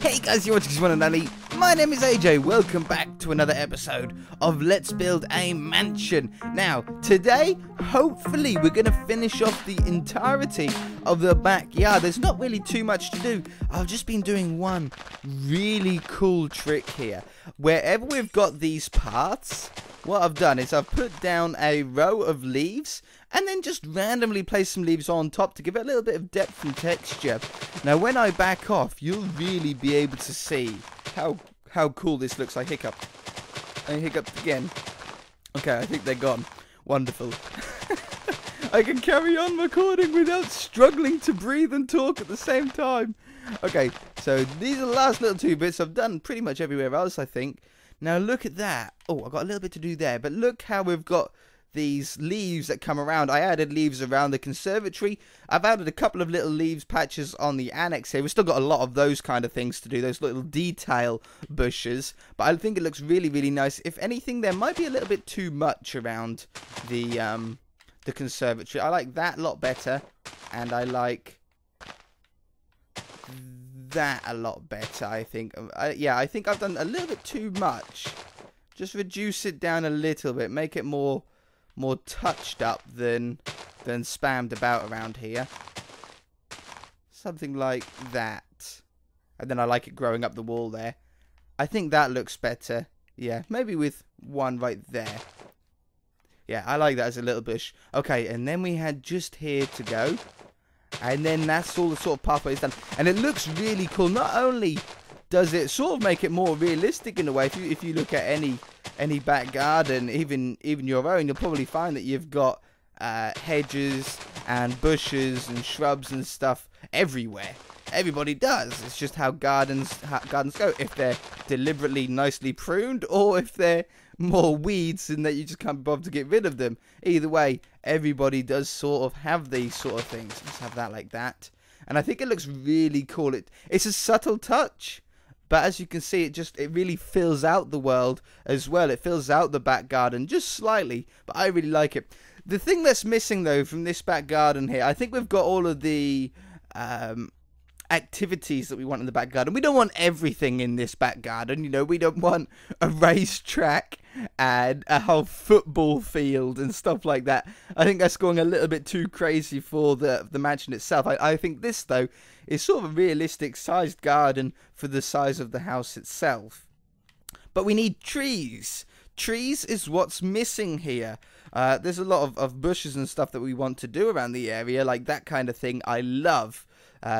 Hey guys, you're watching One and Only. My name is AJ. Welcome back to another episode of Let's Build a Mansion. Now, today, hopefully, we're going to finish off the entirety of the backyard. There's not really too much to do. I've just been doing one really cool trick here. Wherever we've got these paths, what I've done is I've put down a row of leaves and then just randomly place some leaves on top to give it a little bit of depth and texture. Now when I back off, you'll really be able to see how cool this looks. I hiccup. I hiccuped again. Okay, I think they're gone. Wonderful. I can carry on recording without struggling to breathe and talk at the same time. Okay, so these are the last little 2 bits. I've done pretty much everywhere else, I think. Now look at that. Oh, I've got a little bit to do there, but look how we've got these leaves that come around. I added leaves around the conservatory. I've added a couple of little leaves patches on the annex here. We've still got a lot of those kind of things to do, those little detail bushes, but I think it looks really, really nice. If anything, there might be a little bit too much around the conservatory. I like that a lot better, and I like that a lot better, I think. Yeah, I think I've done a little bit too much. Just reduce it down a little bit, make it more touched up than spammed about around here. Something like that. And then I like it growing up the wall there. I think that looks better. Yeah, maybe with one right there. Yeah, I like that as a little bush. Okay, and then we had just here to go. And then that's all the sort of pathways done. And it looks really cool. Not only does it sort of make it more realistic in a way, if you look at any back garden, even your own, you'll probably find that you've got hedges and bushes and shrubs and stuff everywhere. Everybody does. It's just how gardens go. If they're deliberately nicely pruned, or if they're more weeds and that you just can't bother to get rid of them. Either way, everybody does sort of have these sort of things. Let's have that like that. And I think it looks really cool. It's a subtle touch, but as you can see, it really fills out the world as well. It fills out the back garden just slightly, but I really like it. The thing that's missing though from this back garden here, I think we've got all of the activities that we want in the back garden. We don't want everything in this back garden, you know. We don't want a racetrack and a whole football field and stuff like that. I think that's going a little bit too crazy for the mansion itself. I think this though is sort of a realistic sized garden for the size of the house itself. But we need trees. Trees is what's missing here. There's a lot of bushes and stuff that we want to do around the area, like that kind of thing. I love.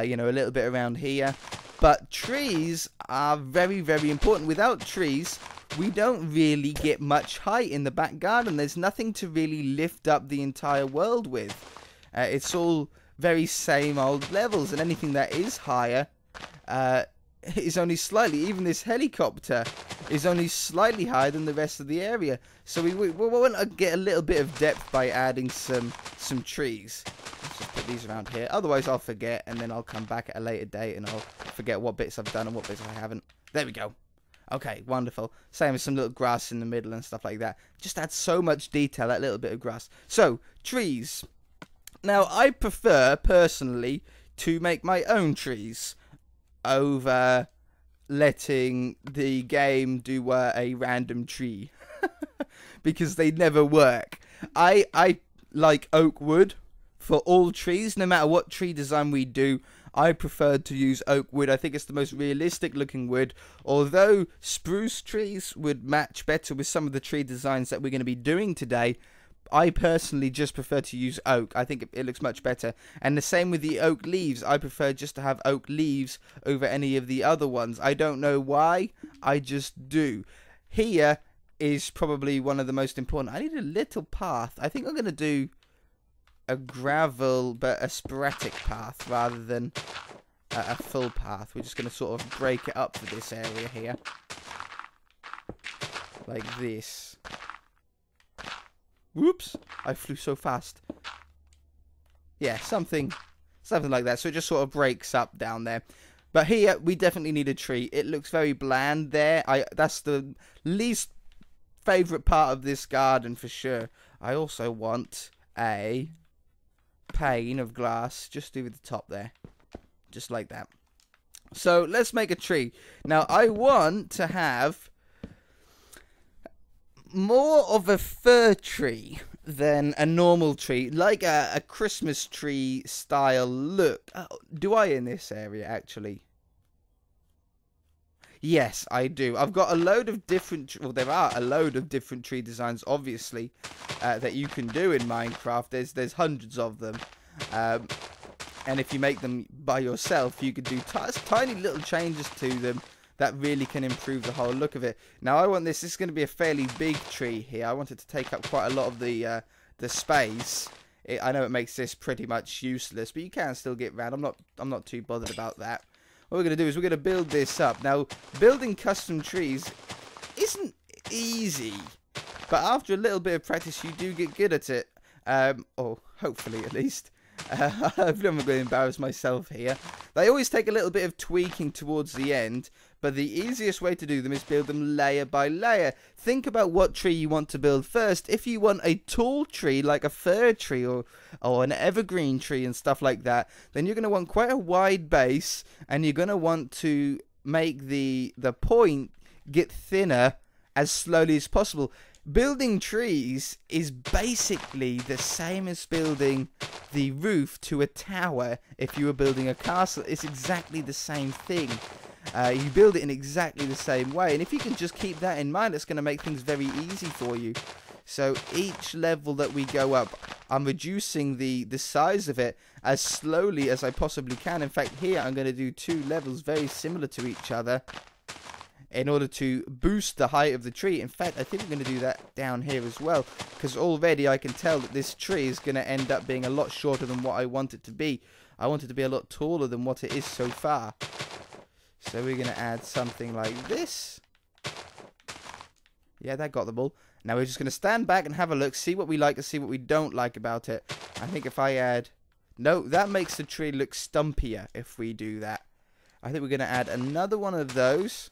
You know, a little bit around here. But trees are very, very important. Without trees, we don't really get much height in the back garden. There's nothing to really lift up the entire world with. It's all very same old levels, and anything that is higher is only slightly. Even this helicopter is only slightly higher than the rest of the area. So we want to get a little bit of depth by adding some trees. Let's just put these around here. Otherwise, I'll forget, and then I'll come back at a later date, and I'll forget what bits I've done and what bits I haven't. There we go. Okay, wonderful. Same as some little grass in the middle and stuff like that. Just add so much detail, that little bit of grass. So, trees. Now, I prefer, personally, to make my own trees over letting the game do a random tree. Because they never work. I like oak wood for all trees. No matter what tree design we do, I prefer to use oak wood. I think it's the most realistic looking wood. Although spruce trees would match better with some of the tree designs that we're going to be doing today, I personally just prefer to use oak. I think it looks much better. And the same with the oak leaves. I prefer just to have oak leaves over any of the other ones. I don't know why. I just do. Here is probably one of the most important. I need a little path. I think I'm going to do a gravel but a sporadic path rather than a full path. We're just going to sort of break it up for this area here. Like this. Whoops, I flew so fast. Yeah, something like that. So it just sort of breaks up down there. But here, we definitely need a tree. It looks very bland there. That's the least favourite part of this garden for sure. I also want a pane of glass just over the top there. Just like that. So let's make a tree. Now I want to have more of a fir tree than a normal tree, like a Christmas tree style look. Do I in this area actually? Yes, I do. I've got a load of different, well, there are a load of different tree designs, obviously, that you can do in Minecraft. There's hundreds of them. And if you make them by yourself, you could do tiny little changes to them that really can improve the whole look of it. Now, I want this is going to be a fairly big tree here. I want it to take up quite a lot of the space. I know it makes this pretty much useless, but you can still get around. I'm not too bothered about that. What we're going to do is we're going to build this up. Now, building custom trees isn't easy, but after a little bit of practice, you do get good at it. Or hopefully, at least. I'm not going to embarrass myself here. They always take a little bit of tweaking towards the end, but the easiest way to do them is build them layer by layer. Think about what tree you want to build first. If you want a tall tree like a fir tree or an evergreen tree and stuff like that, then you're going to want quite a wide base, and you're going to want to make the point get thinner as slowly as possible. Building trees is basically the same as building the roof to a tower if you were building a castle. It's exactly the same thing. You build it in exactly the same way, and if you can just keep that in mind, it's going to make things very easy for you. So each level that we go up, I'm reducing the size of it as slowly as I possibly can. In fact, here I'm going to do 2 levels very similar to each other, in order to boost the height of the tree. In fact, I think I'm going to do that down here as well, because already I can tell that this tree is going to end up being a lot shorter than what I want it to be. I want it to be a lot taller than what it is so far. So we're going to add something like this. Yeah, that got them all. Now we're just going to stand back and have a look, see what we like and see what we don't like about it. I think if I add... No, that makes the tree look stumpier if we do that. I think we're going to add another one of those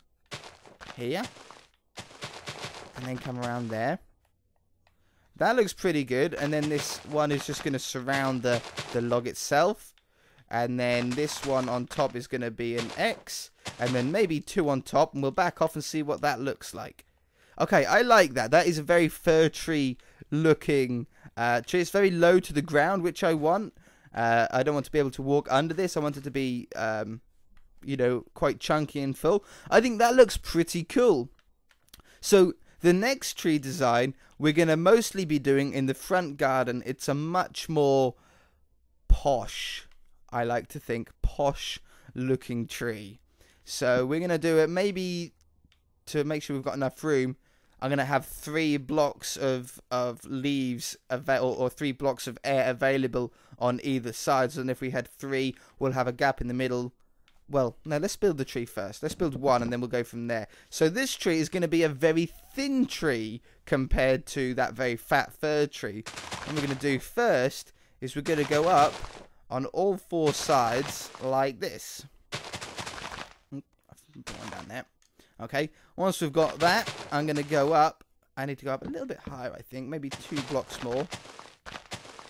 here, and then come around there. That looks pretty good. And then this one is just going to surround the log itself, and then this one on top is going to be an X, and then maybe 2 on top, and we'll back off and see what that looks like. Okay, I like that. That is a very fir tree looking tree. It's very low to the ground, which I want. I don't want to be able to walk under this. I want it to be you know, quite chunky and full. I think that looks pretty cool. So the next tree design we're going to mostly be doing in the front garden. It's a much more posh, I like to think, posh looking tree. So we're going to do it maybe to make sure we've got enough room. I'm going to have 3 blocks of leaves or 3 blocks of air available on either side. So then if we had 3, we'll have a gap in the middle. Well, no, let's build the tree first. Let's build 1 and then we'll go from there. So this tree is going to be a very thin tree compared to that very fat fir tree. What we're going to do first is we're going to go up on all 4 sides like this. I've put one down there. Okay, once we've got that, I'm going to go up. I need to go up a little bit higher, I think. Maybe 2 blocks more.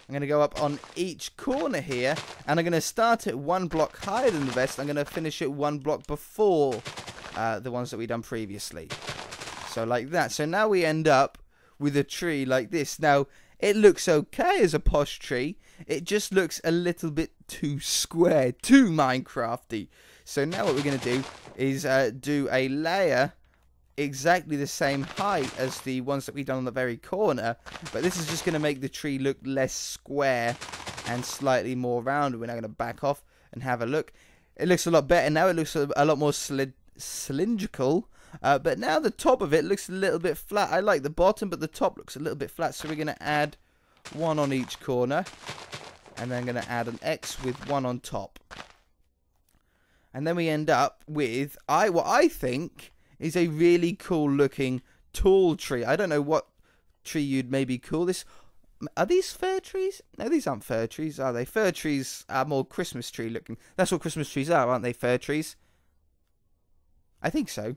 I'm going to go up on each corner here, and I'm going to start it 1 block higher than the rest. I'm going to finish it 1 block before the ones that we've done previously. So like that. So now we end up with a tree like this. Now, it looks okay as a posh tree. It just looks a little bit too square, too Minecrafty. So now what we're going to do is do a layer exactly the same height as the ones that we've done on the very corner, but this is just going to make the tree look less square and slightly more round. We're now going to back off and have a look. It looks a lot better now. It looks a lot more cylindrical, but now the top of it looks a little bit flat. I like the bottom, but the top looks a little bit flat, so we're going to add 1 on each corner, and then I'm going to add an X with 1 on top. And then we end up with what I think is a really cool looking tall tree. I don't know what tree you'd maybe call this. Are these fir trees? No, these aren't fir trees, are they? Fir trees are more Christmas tree looking. That's what Christmas trees are, aren't they? Fir trees? I think so.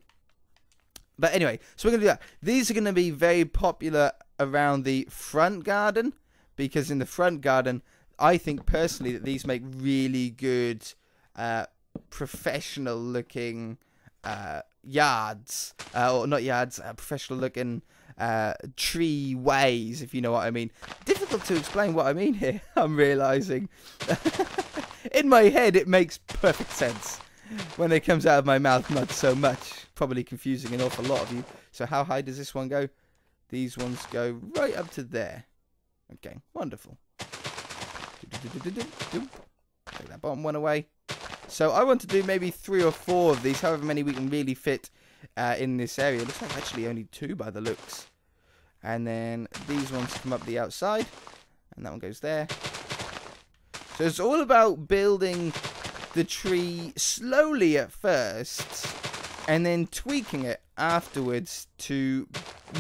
But anyway, so we're going to do that. These are going to be very popular around the front garden, because in the front garden, I think personally that these make really good professional looking yards, or not yards, professional looking tree ways, if you know what I mean. Difficult to explain what I mean here, I'm realizing. In my head it makes perfect sense. When it comes out of my mouth, not so much. Probably confusing an awful lot of you. So how high does this one go? These ones go right up to there. Okay, wonderful. Take that bottom one away. So I want to do maybe 3 or 4 of these, however many we can really fit in this area. It looks like actually only 2 by the looks. And then these ones come up the outside. And that one goes there. So it's all about building the tree slowly at first. And then tweaking it afterwards to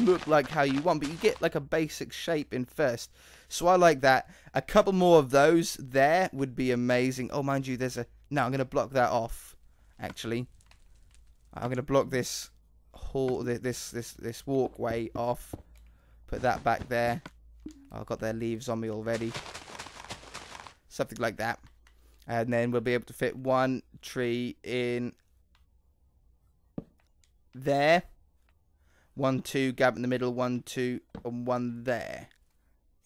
look like how you want. But you get like a basic shape in first. So I like that. A couple more of those there would be amazing. Oh, mind you, there's a... No, I'm going to block that off, actually. I'm going to block this hall, this walkway off. Put that back there. I've got their leaves on me already. Something like that. And then we'll be able to fit 1 tree in there. 1, 2, gap in the middle, 1, 2, and 1 there.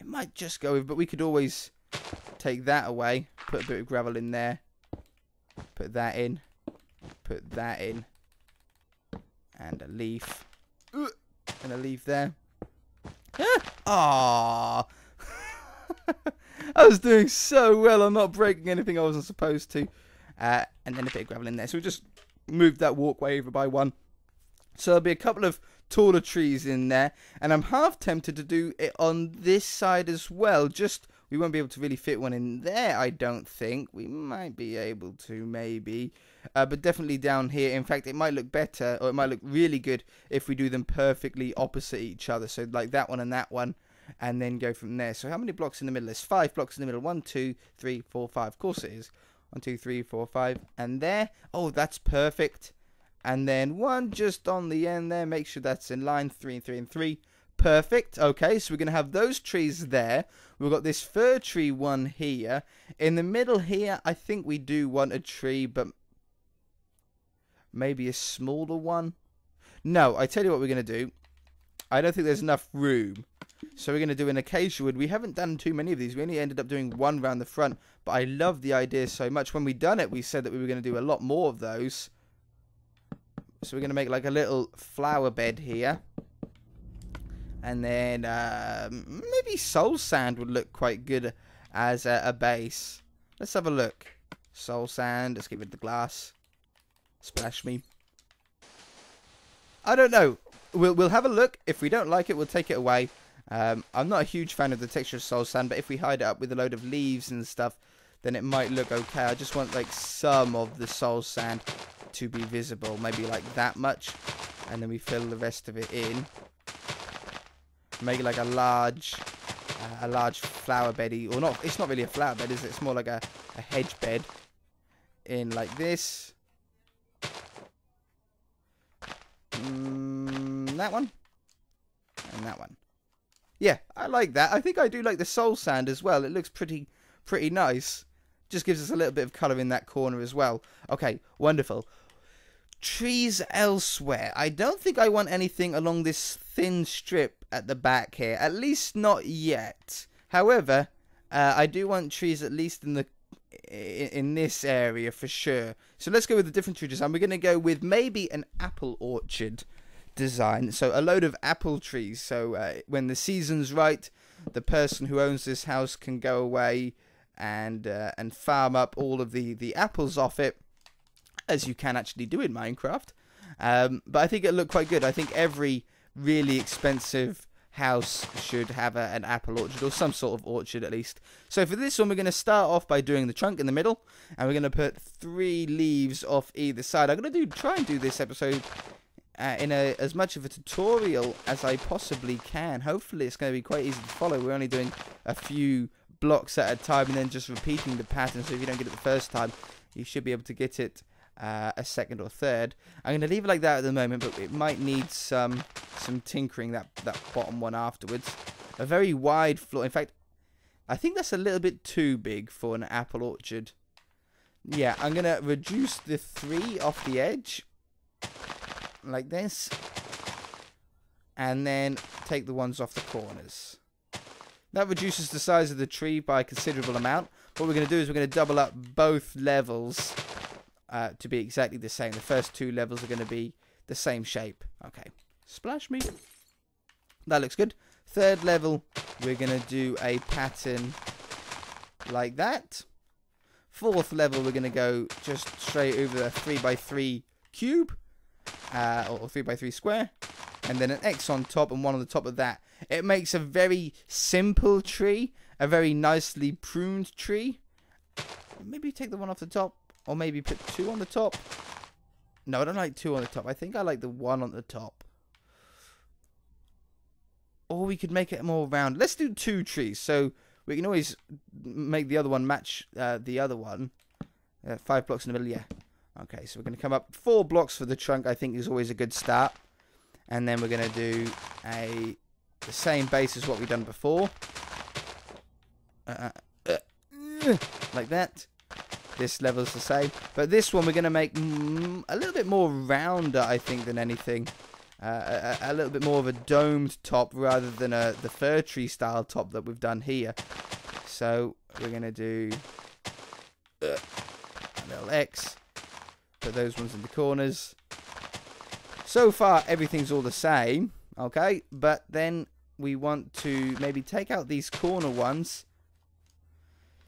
It might just go with, but we could always take that away. Put a bit of gravel in there. Put that in. Put that in. And a leaf. And a leaf there. Ah! I was doing so well. I'm not breaking anything I wasn't supposed to. And then a bit of gravel in there. So we just moved that walkway over by 1. So there'll be a couple of taller trees in there. And I'm half tempted to do it on this side as well. Just... We won't be able to really fit one in there, I don't think. We might be able to, maybe. But definitely down here. In fact, it might look better, or it might look really good if we do them perfectly opposite each other. So, like that one and that one, and then go from there. So, how many blocks in the middle? There's 5 blocks in the middle. 1, 2, 3, 4, 5. Of course it is. 1, 2, 3, 4, 5. And there. Oh, that's perfect. And then 1 just on the end there. Make sure that's in line. 3 and 3 and 3. Perfect. Okay, so we're going to have those trees there. We've got this fir tree one here. In the middle here, I think we do want a tree, but maybe a smaller one. No, I tell you what we're going to do. I don't think there's enough room. So we're going to do an acacia wood. We haven't done too many of these. We only ended up doing 1 round the front. But I love the idea so much. When we done it, we said that we were going to do a lot more of those. So we're going to make like a little flower bed here. And then maybe soul sand would look quite good as a base. Let's have a look. Soul sand. Let's get rid of the glass. Splash me. I don't know. We'll have a look. If we don't like it, we'll take it away. I'm not a huge fan of the texture of soul sand, but if we hide it up with a load of leaves and stuff, then it might look okay. I just want like some of the soul sand to be visible. Maybe like that much. And then we fill the rest of it in. Make it like a large flower beddy, or not. It's not really a flower bed, is it? It's more like a hedge bed. In like this. That one. And that one. Yeah, I like that. I think I do like the soul sand as well. It looks pretty nice. Just gives us a little bit of colour in that corner as well. Okay, wonderful. Trees elsewhere. I don't think I want anything along this thin strip at the back here. At least not yet. However, I do want trees at least in this area for sure. So let's go with a different tree design. We're going to go with maybe an apple orchard design. So a load of apple trees. So when the season's right, the person who owns this house can go away and farm up all of the apples off it. As you can actually do in Minecraft. But I think it'll look quite good. I think every really expensive house should have an apple orchard, or some sort of orchard at least. So for this one, we're going to start off by doing the trunk in the middle. And we're going to put 3 leaves off either side. I'm going to try and do this episode in as much of a tutorial as I possibly can. Hopefully it's going to be quite easy to follow. We're only doing a few blocks at a time and then just repeating the pattern. So if you don't get it the first time, you should be able to get it a second or third. I'm going to leave it like that at the moment, but it might need some tinkering, that bottom one afterwards. A very wide floor. In fact, I think that's a little bit too big for an apple orchard. Yeah, I'm going to reduce the 3 off the edge. Like this. And then take the ones off the corners. That reduces the size of the tree by a considerable amount. What we're going to do is we're going to double up both levels to be exactly the same. The first 2 levels are going to be the same shape. Okay. Splash me. That looks good. 3rd level, we're going to do a pattern like that. 4th level, we're going to go just straight over a 3x3 cube. Or 3x3 square. And then an X on top and 1 on the top of that. It makes a very simple tree. A very nicely pruned tree. Maybe take the 1 off the top. Or maybe put 2 on the top. No, I don't like 2 on the top. I think I like the 1 on the top. Or we could make it more round. Let's do 2 trees. So we can always make the other one match the other one. 5 blocks in the middle, yeah. Okay, so we're going to come up 4 blocks for the trunk. I think is always a good start. And then we're going to do the same base as what we've done before. Like that. This level's the same. But this one we're going to make a little bit more rounder, I think, than anything. A little bit more of a domed top rather than the fir tree style top that we've done here. So we're going to do a little X. Put those ones in the corners. So far, everything's all the same, okay? But then we want to maybe take out these corner ones.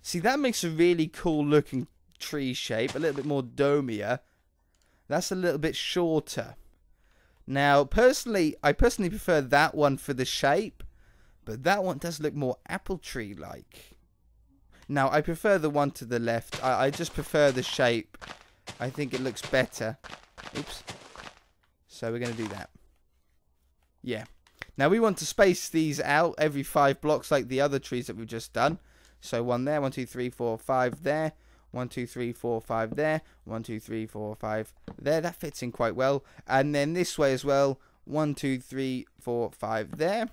See, that makes a really cool looking tree shape. A little bit more domier. That's a little bit shorter. Now, I personally prefer that one for the shape. But that one does look more apple tree-like. Now, I prefer the one to the left. I just prefer the shape. I think it looks better. Oops. So we're going to do that. Yeah. Now we want to space these out every 5 blocks like the other trees that we've just done. So 1 there, 1, 2, 3, 4, 5 there. 1, 2, 3, 4, 5 there. 1, 2, 3, 4, 5 there. That fits in quite well. And then this way as well. 1, 2, 3, 4, 5 there.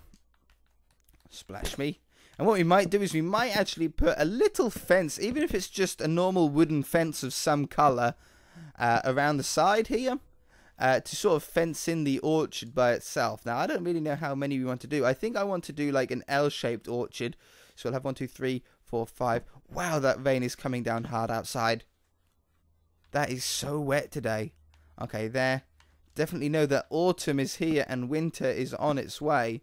Splash me. And what we might do is we might actually put a little fence, even if it's just a normal wooden fence of some colour, around the side here. To sort of fence in the orchard by itself. Now, I don't really know how many we want to do. I think I want to do like an L-shaped orchard. So we'll have 1, 2, 3, 4, 5. Wow, that rain is coming down hard outside. That is so wet today. Okay, there. Definitely know that autumn is here and winter is on its way.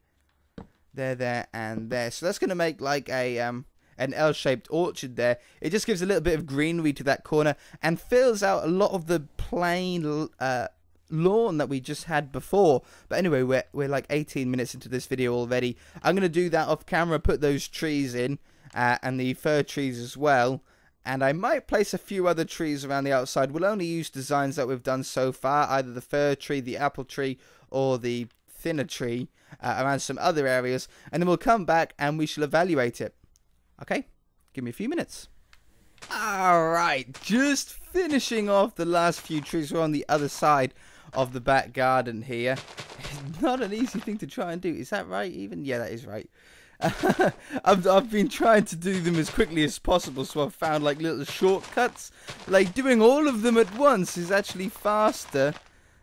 There, and there. So that's going to make like a an L-shaped orchard there. It just gives a little bit of greenery to that corner and fills out a lot of the plain lawn that we just had before. But anyway, we're like 18 minutes into this video already. I'm going to do that off camera, put those trees in, and the fir trees as well. And I might place a few other trees around the outside. We'll only use designs that we've done so far, either the fir tree, the apple tree, or the thinner tree, around some other areas. And then we'll come back and we shall evaluate it. Okay? Give me a few minutes. Alright, just finishing off the last few trees. We're on the other side of the back garden here. It's not an easy thing to try and do. Is that right even? Yeah, that is right. I've been trying to do them as quickly as possible, so I've found like little shortcuts. Like doing all of them at once is actually faster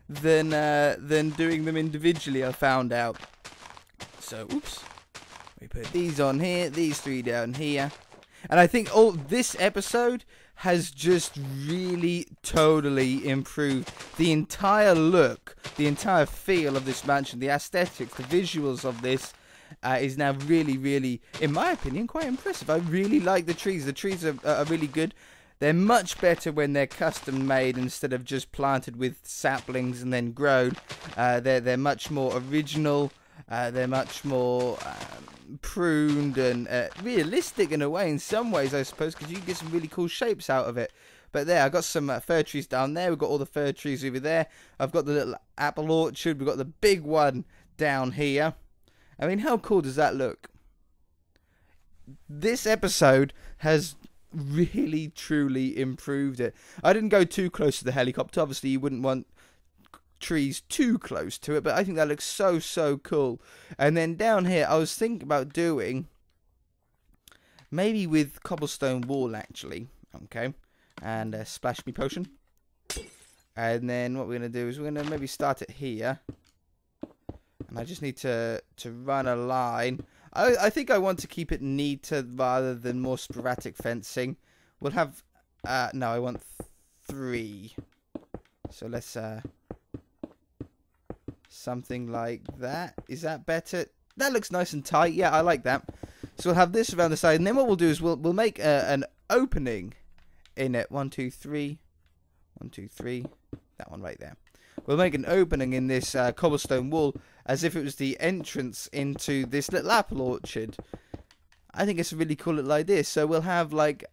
than doing them individually, I found out. So, oops. We put these on here, these 3 down here. And I think this episode has just really totally improved the entire look, the entire feel of this mansion, the aesthetics, the visuals of this is now really, really, in my opinion, quite impressive. I really like the trees. The trees are really good. They're much better when they're custom made instead of just planted with saplings and then grown. They're much more original. They're much more pruned and realistic in a way, in some ways, I suppose, because you can get some really cool shapes out of it. But there, I've got some fir trees down there. We've got all the fir trees over there. I've got the little apple orchard. We've got the big one down here. I mean, how cool does that look? This episode has really, truly improved it. I didn't go too close to the helicopter. Obviously, you wouldn't want trees too close to it, but I think that looks so cool. And then down here, I was thinking about doing maybe with cobblestone wall, actually. Okay, And splash me potion. And then what we're going to do is we're going to maybe start it here. And I just need to run a line. I think I want to keep it neater rather than more sporadic fencing. We'll have... no, I want 3. So let's... something like that. Is that better? That looks nice and tight. Yeah, I like that. So we'll have this around the side. And then what we'll do is we'll make an opening in it. 1, 2, 3. 1, 2, 3. That one right there. We'll make an opening in this cobblestone wall as if it was the entrance into this little apple orchard. I think it's a really cool look like this. So we'll have like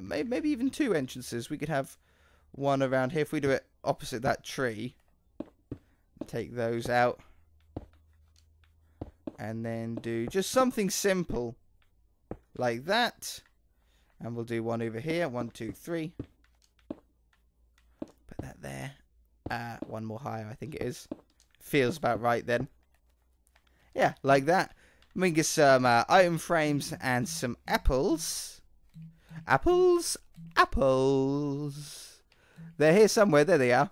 maybe even 2 entrances. We could have one around here if we do it opposite that tree. Take those out. And then do just something simple like that. And we'll do one over here. 1, 2, 3. Put that there. One more higher, I think it is. Feels about right then. Yeah, like that. We can get some item frames and some apples. Apples. Apples. They're here somewhere. There they are.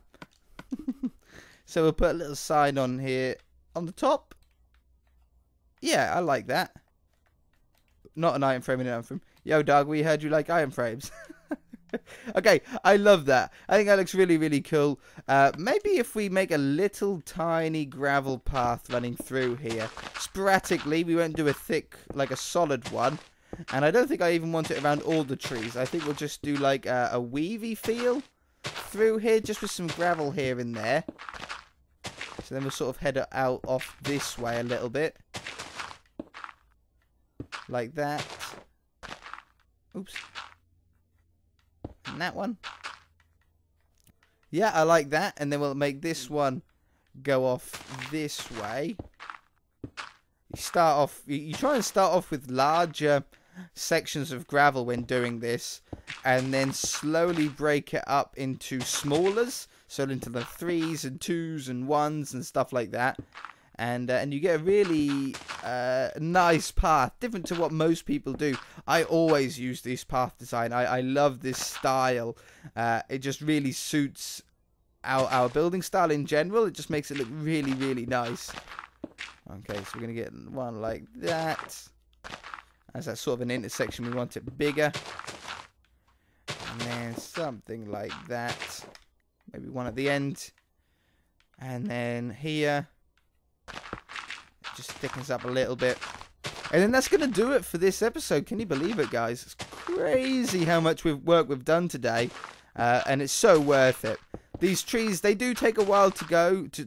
So we'll put a little sign on here on the top. Yeah, I like that. Not an item frame, an item frame. Yo, dog, we heard you like item frames. Okay, I love that. I think that looks really, really cool. Maybe if we make a little tiny gravel path running through here. Sporadically, we won't do a thick, like a solid one. And I don't think I even want it around all the trees. I think we'll just do like a weavy feel through here, just with some gravel here and there. So then we'll sort of head out off this way a little bit. Like that. Oops. And that one. Yeah, I like that. And then we'll make this one go off this way. You start off... You try and start off with larger sections of gravel when doing this. And then slowly break it up into smallers. So into the 3s and 2s and 1s and stuff like that. And you get a really nice path, different to what most people do. I always use this path design. I love this style. It just really suits our building style in general. It just makes it look really, really nice. Okay, so we're going to get one like that. As that's sort of an intersection, we want it bigger. And then something like that. Maybe one at the end. And then here. Just thickens up a little bit. And then that's going to do it for this episode. Can you believe it, guys? It's crazy how much work we've done today. And it's so worth it. These trees, they do take a while to grow, to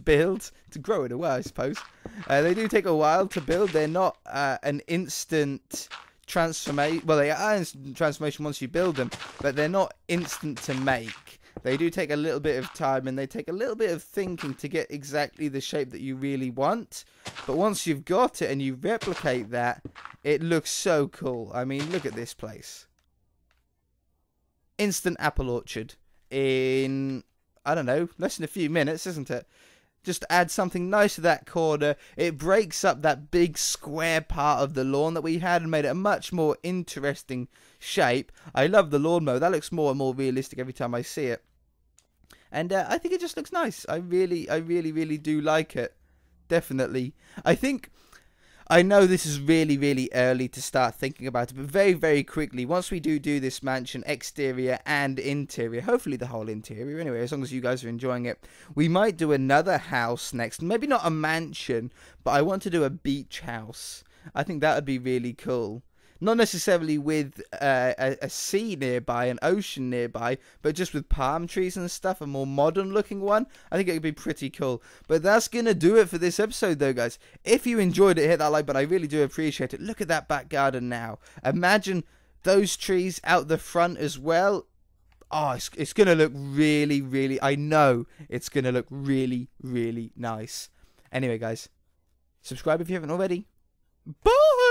build. To grow in a way, I suppose. They do take a while to build. They're not an instant transformation. Well, they are instant transformation once you build them. But they're not instant to make. They do take a little bit of time and they take a little bit of thinking to get exactly the shape that you really want. But once you've got it and you replicate that, it looks so cool. I mean, look at this place. Instant apple orchard in, I don't know, less than a few minutes, isn't it? Just add something nice to that corner. It breaks up that big square part of the lawn that we had and made it a much more interesting shape. I love the lawnmower. That looks more and more realistic every time I see it. And I think it just looks nice. I really do like it. Definitely. I know this is really early to start thinking about it, but very quickly, once we do this mansion, exterior and interior, hopefully the whole interior anyway, as long as you guys are enjoying it, we might do another house next. Maybe not a mansion, but I want to do a beach house. I think that would be really cool. Not necessarily with a sea nearby, an ocean nearby, but just with palm trees and stuff, a more modern looking one. I think it would be pretty cool. But that's going to do it for this episode though, guys. If you enjoyed it, hit that like button. I really do appreciate it. Look at that back garden now. Imagine those trees out the front as well. Oh, it's going to look really, I know it's going to look really nice. Anyway, guys, subscribe if you haven't already. Bye!